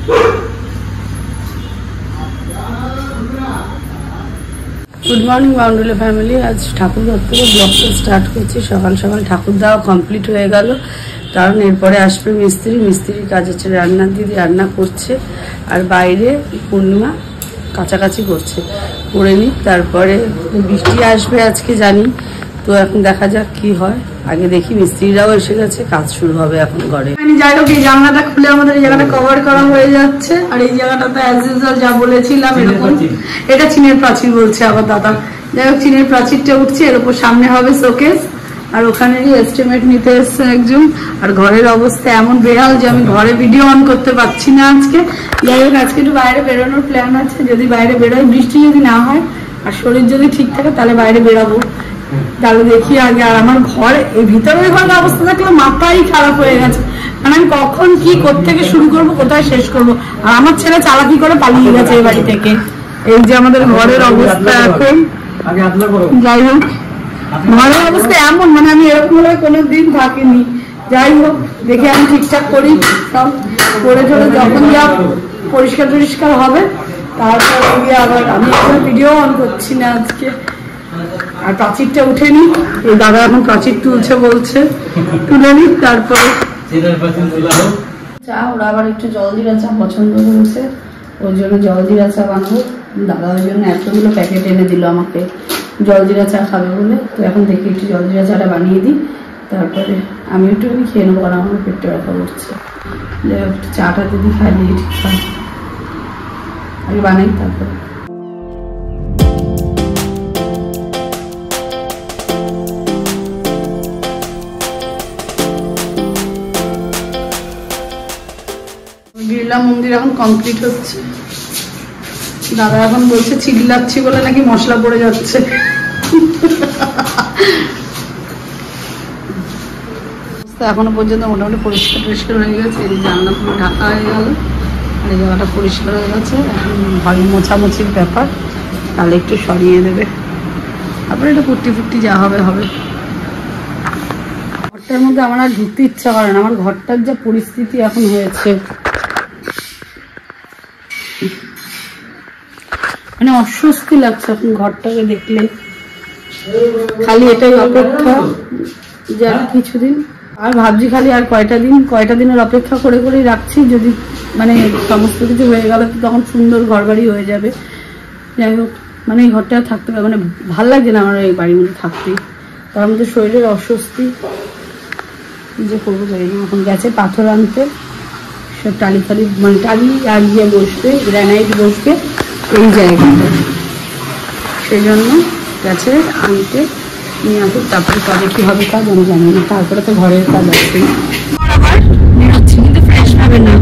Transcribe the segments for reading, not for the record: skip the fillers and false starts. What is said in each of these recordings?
Good morning বাউন্ডুলে family. আজ ঠাকুর ঘর থেকে ব্লগটা স্টার্ট করছি। সকাল সকাল ঠাকুর দেওয়া কমপ্লিট হয়ে গেল, কারণ এরপরে আসবে মিস্ত্রির কাজ হচ্ছে। রান্নার দিদি রান্না করছে আর বাইরে পূর্ণিমা কাছাকাছি করছে, করে নিই। তারপরে বৃষ্টি আসবে আজকে জানি, তো এখন দেখা যাক কি হয়। আগে দেখি, মিস্ত্রিরাও এসে গেছে, কাজ শুরু হবে এখন ঘরে। যাই হোক, এই জানলাটা খুলে আমাদের এই জায়গাটা কভার করা হয়ে যাচ্ছে। আর এই জায়গাটা তো অ্যাজ ইউজুয়াল যা বলেছিলাম এরকম, এটা চীনের প্রাচীর বলছে আবার দাদা। যাই হোক, চীনের প্রাচীরটা উঠছে, এর উপর সামনে হবে শোকেস। আর ওখানেরই এস্টিমেট নিতে এসছে একজন। আর ঘরের অবস্থা এমন বেহাল যে আমি ঘরে ভিডিও অন করতে পারছি না আজকে। যাই হোক, আজকে একটু বাইরে বেরোনোর প্ল্যান আছে। যদি বাইরে বেরোয়, বৃষ্টি যদি না হয় আর শরীর যদি ঠিক থাকে, তাহলে বাইরে বেরোবো। তাহলে দেখি আগে। আর আমার ঘর, এই ভিতরের ঘরের অবস্থা দেখলে মাথাই খারাপ হয়ে গেছে। মানে আমি কখন কি কোত্থেকে শুরু করব, কোথায় শেষ করব। আর আমার ছেলে চালাকি করে পালিয়ে গেছে এই বাড়ি থেকে। এই যে আমাদের ঘরের অবস্থা এখন। যাই হোক, ঘরের অবস্থা এমন, মানে আমি এরকম ভাবে কোনোদিন থাকিনি। যাই হোক, দেখি আমি ঠিকঠাক করি সব করে ঠোরে, যখন যা পরিষ্কার হবে তারপরে গিয়ে আবার। আমি এখন ভিডিও অন করছি না আজকে। আর প্রাচীরটা উঠেনি, এই দাদা এখন প্রাচীর তুলছে বলছে, তুলে নি। তারপরে চা, ওরা আবার একটু জলজিরা চা পছন্দ করেছে, ওই জন্য জলজিরা চা বানাবো। দাদা ওই জন্য এতগুলো প্যাকেট এনে দিল আমাকে, জলজিরা চা খাবে বলে। তো এখন দেখি একটু জলজিরা চাটা বানিয়ে দিই, তারপরে আমি একটু খেয়ে নেবো, কারণ আমার পেটটা ব্যথা করছে। যাই হোক, চাটা যদি খাই দিয়ে ঠিক হয়, আগে বানাই তারপরে। বিড়লা মন্দির এখন কমপ্লিট হচ্ছে। দাদা এখন বলছে চিল্লাচ্ছি বলে নাকি মশলা পড়ে যাচ্ছে। এখনো পর্যন্ত মোটামুটি পরিষ্কার হয়ে গেছে। এই জানলা পুরো ঢাকা হয়ে গেল, এই জায়গাটা পরিষ্কার হয়ে গেছে। এখন ঘরে মোছামুছির ব্যাপার, তাহলে একটু সরিয়ে দেবে। তারপরে একটু ফুটি যা হবে হবে। ঘরটার মধ্যে আমার আর ঢুকতে ইচ্ছা করে না। আমার ঘরটার যা পরিস্থিতি এখন হয়েছে, মানে অস্বস্তি লাগছে এখন ঘরটাকে দেখলে। খালি এটাই অপেক্ষা যে আর কিছুদিন, আর ভাবছি খালি আর কয়টা দিনের অপেক্ষা করে করেই রাখছি। যদি মানে সমস্ত কিছু হয়ে গেল, তখন সুন্দর ঘর বাড়ি হয়ে যাবে। যাই হোক, মানে এই ঘরটা থাকতে পারে, মানে ভাল লাগছে না আমার এই বাড়ির মধ্যে থাকতে। তার মধ্যে শরীরের অস্বস্তি, যে করবো জানি না। এখন গেছে পাথর আনতে, সব টালি মানে টালি আর গিয়ে বসবে, গ্রানাইট বসবে এই জায়গাটা। সেই জন্য গেছে আনতে, নিয়ে আসুক, তারপরে কবে কি হবে কাজ আমি জানি না। তারপরে তো ঘরের কাজ আছে। আবার বেরোচ্ছি, কিন্তু ফ্রেশ হবে না,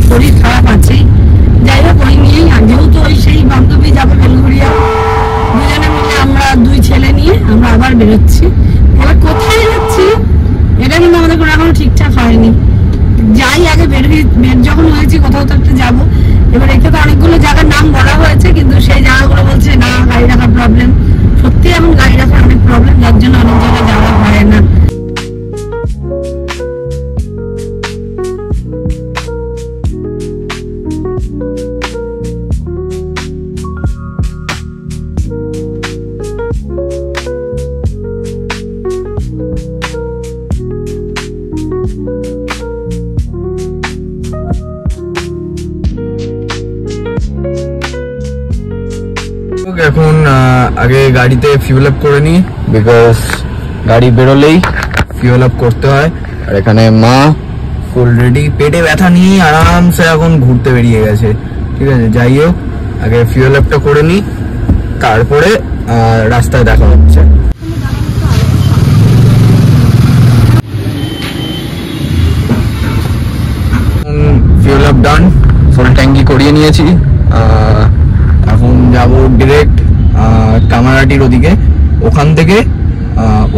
শরীর খারাপ আছে। যাই হোক, ওই নিয়েই যেহেতু ওই সেই বান্ধবী যাবে বেলঘরিয়া, দুজনে মিলে আমরা দুই ছেলে নিয়ে আমরা আবার বেরোচ্ছি। এবার কোথায় যাচ্ছি এটা কিন্তু আমাদের কোনো এখনো ঠিকঠাক হয়নি। যাই আগে বের যখন হয়েছি কোথাও তো একটা যাবো। এবার একে তো অনেকগুলো জায়গার নাম বলা হয়েছে, কিন্তু সেই জায়গাগুলো বলছে না গাড়ি রাখার প্রবলেম। সত্যি এখন গাড়ি রাখার অনেক প্রবলেম, যার জন্য অনেক জায়গায় যাওয়া হয় না। এখন আগে গাড়িতে ফিউল আপ করে নিই, বিকজ গাড়ি বেরোলেই ফিউল আপ করতে হয়। আর এখানে মা ফুল রেডি, পেটে ব্যথা নিয়ে আরামসে এখন ঘুরতে বেরিয়ে গেছে। ঠিক আছে, যাই হোক, আগে ফিউল আপটা করে নিই, তারপরে রাস্তায় দেখা হচ্ছে। ফিউল আপ ডান, ফুল ট্যাঙ্কি করিয়ে নিয়েছি। এখন যাবো ডিরেক্ট কামারহাটির ওদিকে, ওখান থেকে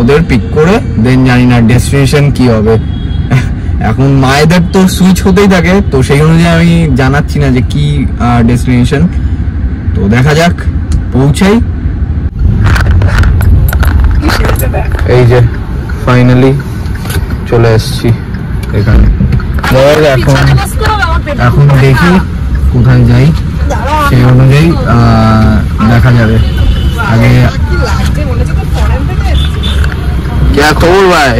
ওদের পিক করে দেন জানি না ডেস্টিনেশন কি হবে। এখন মায়েদের তো সুইচ হতেই থাকে, তো সেই অনুযায়ী আমি জানাচ্ছি না যে কি ডেস্টিনেশন। তো দেখা যাক, পৌঁছাই। এই যে ফাইনালি চলে এসেছি এখানে। এখন দেখি কোথায় যাই সেই অনুযায়ী দেখা যাবে। আগে क्या খবর ভাই?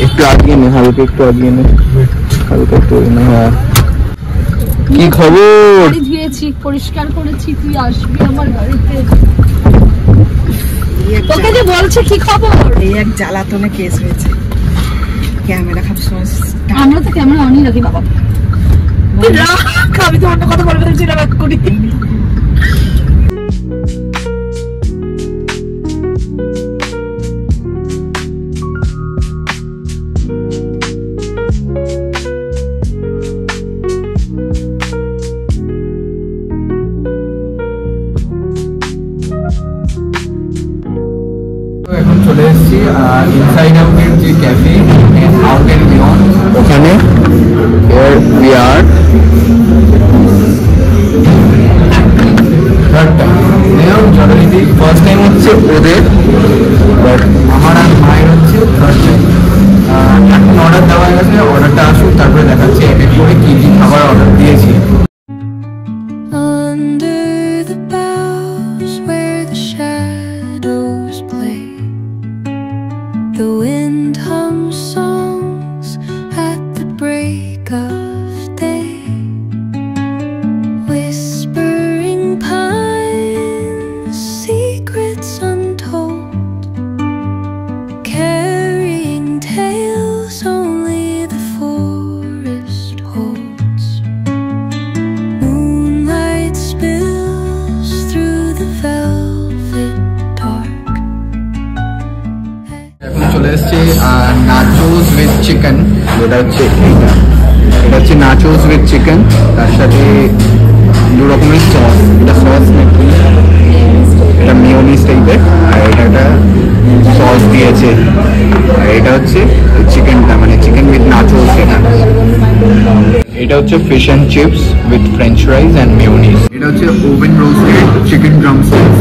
একটু আগিয়ে নে, হালকা একটু আগিয়ে নে, হালকা একটু না। কি খবর? ধুয়েছি, পরিষ্কার করেছি, তুই আসবি আমার গাড়িতে। তোকে যে বলছে কি খবর? এই এক জ্বালাতনে কেস হয়েছে। ক্যামেরা সবসময় আমরা তো ক্যামেরা অনই রাখি বাবা। আমি তো অন্য কথা বলতে চাইছিলাম এক্ষুনি। এখন চলে এসেছি ইনসাইড আউটের যে ক্যাফে আউট এন্ড বিয়ন্ড, ওখানে we are third time. Generally first time হচ্ছে ওদের, বাট আমার আর মায়ের হচ্ছে থার্ড টাইম। এখন অর্ডার দেওয়া হয়ে গেছে, অর্ডারটা আসুক তারপরে দেখাচ্ছি এক এক করে কী কী খাবার অর্ডার দিয়েছি। The wind hums songs at the break of day, whispering pines, secrets untold, carrying tales only the forest holds. Moonlight spills through the velvet dark. এখন চলে এসছে নাচোস উইথ চিকেন, যেটা হচ্ছে এটা হচ্ছে নাচোস উইথ চিকেন, তার সাথে দু রকমের সস, এটা সস নাকি এটা মিওনিস টাইপের, আর এটা একটা সস দিয়েছে, আর এটা হচ্ছে চিকেনটা মানে চিকেন উইথ নাচোস। এটা হচ্ছে fish and chips with French ফ্রাইজ and mayonnaise. এটা হচ্ছে ওভেন রোস্টেড চিকেন ড্রামস্টিক্স।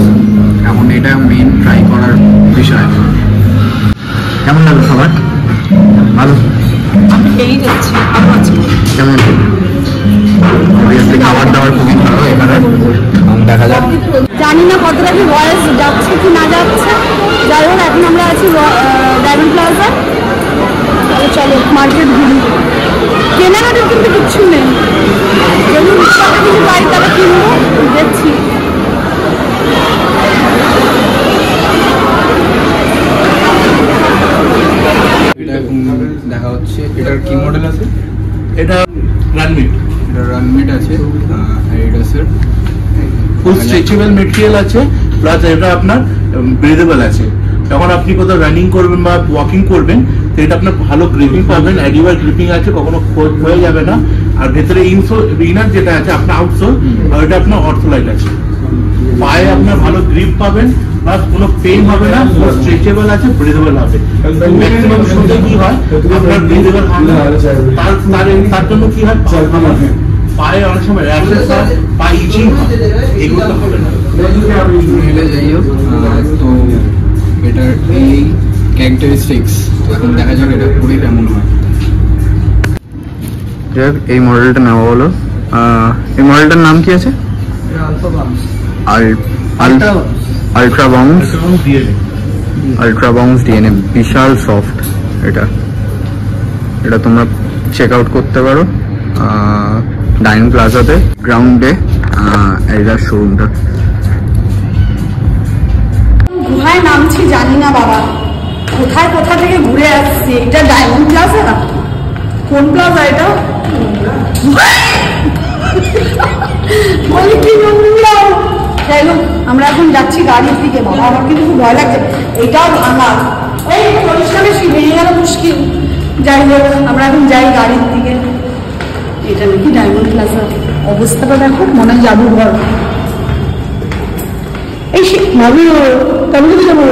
এখন এটা মেন ট্রাই করার বিষয়। কেমন লাগলো খাবার? ভালো, আমি খেয়েই যাচ্ছি আরো আছে। কেমন খাবার দাবার খুবই ভালো এখানে, দেখা যাক। জানি না কতটা কি ভয়েস যাচ্ছে কি না যাচ্ছে, যাই হোক এখন আমরা আছি ডায়মন্ড প্লাজা। চলো মার্কেট ঘুরি, কেনাকাটার কিন্তু কিচ্ছু নেই, যদি ইচ্ছাটা কিছু পাই তাহলে কিনবো, দেখছি। দেখা হচ্ছে এটার কি মডেল আছে? এটা রানমিট, এটা রানমিট আছে, আর এটা স্যার ফুল স্ট্রেচেবল মেটেরিয়াল আছে, প্লাস এটা আপনার ব্রিদেবল আছে। যখন আপনি কোথাও রানিং করবেন বা ওয়াকিং করবেন তো এটা আপনার ভালো গ্রিপিং পাবেন, অ্যাডিওয়াল গ্রিপিং আছে, কখনো হয়ে যাবে না। আর ভেতরে ইনার যেটা আছে আপনার আউটসোল, আর এটা আপনার অর্থোলাইট আছে। পায়ে আপনার ভালো গ্রিপ পাবেন, প্লাস কোনো পেইন হবে না, স্ট্রেচেবল আছে, ব্রিদেবল হবে। ম্যাক্সিমাম শুতে কি হয় আপনার ব্রিদেবল হবে না, তার জন্য কি হয় পায়ে অনেক সময় র্যাশেস হয়, পা ইচিং হয়, এগুলো হবে না। যাই হোক, তো এটার এই ক্যারেক্টারিস্টিক্স এখন দেখা যাক এটা পুরো কেমন হয়। যাক, এই মডেলটা নেওয়া হলো। এই মডেলটার নাম কি আছে? আলট্রা বাউন্স ডিএনএ, বিশাল সফট। এটা তোমরা চেক আউট করতে পারো ডায়মন্ড প্লাজাতে, গ্রাউন্ডে এটার শোরুমটা। গুহায় নামছি জানি না বাবা, কোথায় কোথা থেকে ঘুরে আসছি। এটা ডায়মন্ড প্লাজা? কোন প্লাজা এটা? বলি কি নোংরা। যাই হোক, আমরা এখন যাচ্ছি গাড়ির দিকে। বাবা আমার কিন্তু খুব ভয় লাগছে, এটাও ভাঙা, এই পরিষ্কারে ভেঙে গেল মুশকিল। যাই হোক আমরা এখন যাই গাড়ির দিকে। এটা নাকি ডায়মন্ড প্লাজা, অবস্থাটা দেখো, মনে হয় জাদুঘর। এই ভাবি কেমন করে যাবো?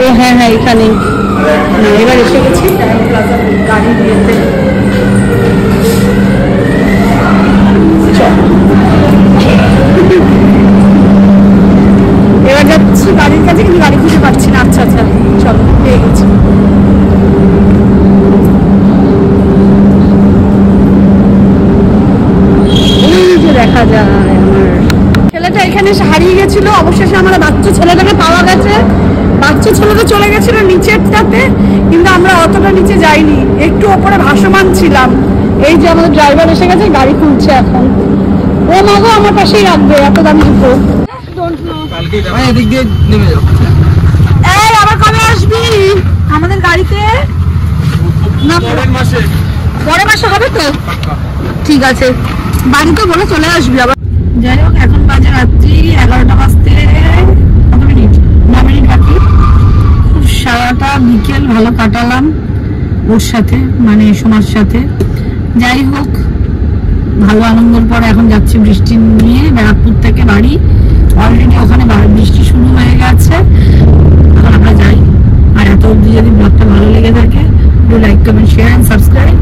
ও হ্যাঁ হ্যাঁ এখানে, এবার এসে গেছি ডায়মন্ড প্লাজা গাড়ি দিয়েতে। এবার যাচ্ছি গাড়ির কাছে, কিন্তু গাড়ি খুঁজে পাচ্ছি না। আচ্ছা আচ্ছা চলো, পেয়ে গেছি। ছিল। অবশেষে আমরা বাচ্চা ছেলেটাকে পাওয়া গেছে। বাচ্চা ছেলেটা চলে গেছিল নিচেরটাতে, কিন্তু আমরা অতটা নিচে যাইনি, একটু ওপরে ভাসমান ছিলাম। এই যে আমাদের ড্রাইভার এসে গেছে, গাড়ি খুলছে এখন। ও মাগো আমার পাশেই রাখবে, এত দামি জুতো। এদিক দিয়ে নেমে যাও। এই আবার কবে আসবি আমাদের গাড়িতে? না পরের মাসে হবে তো, ঠিক আছে। বাড়িতে বলে চলে আসবি আবার। যাই হোক, এখন বাজে রাত্রি 11টা বাজতে কত মিনিট, 9 মিনিট বাকি। খুব সারাটা বিকেল ভালো কাটালাম ওর সাথে, মানে সোমার সাথে। যাই হোক, ভালো আনন্দের পরে এখন যাচ্ছি বৃষ্টি নিয়ে ব্যারাকপুর থেকে বাড়ি। অলরেডি ওখানে বৃষ্টি শুরু হয়ে গেছে, এখন আমরা যাই। আর এত অবধি যদি ব্লগটা ভালো লেগে থাকে, do like, comment, share and subscribe.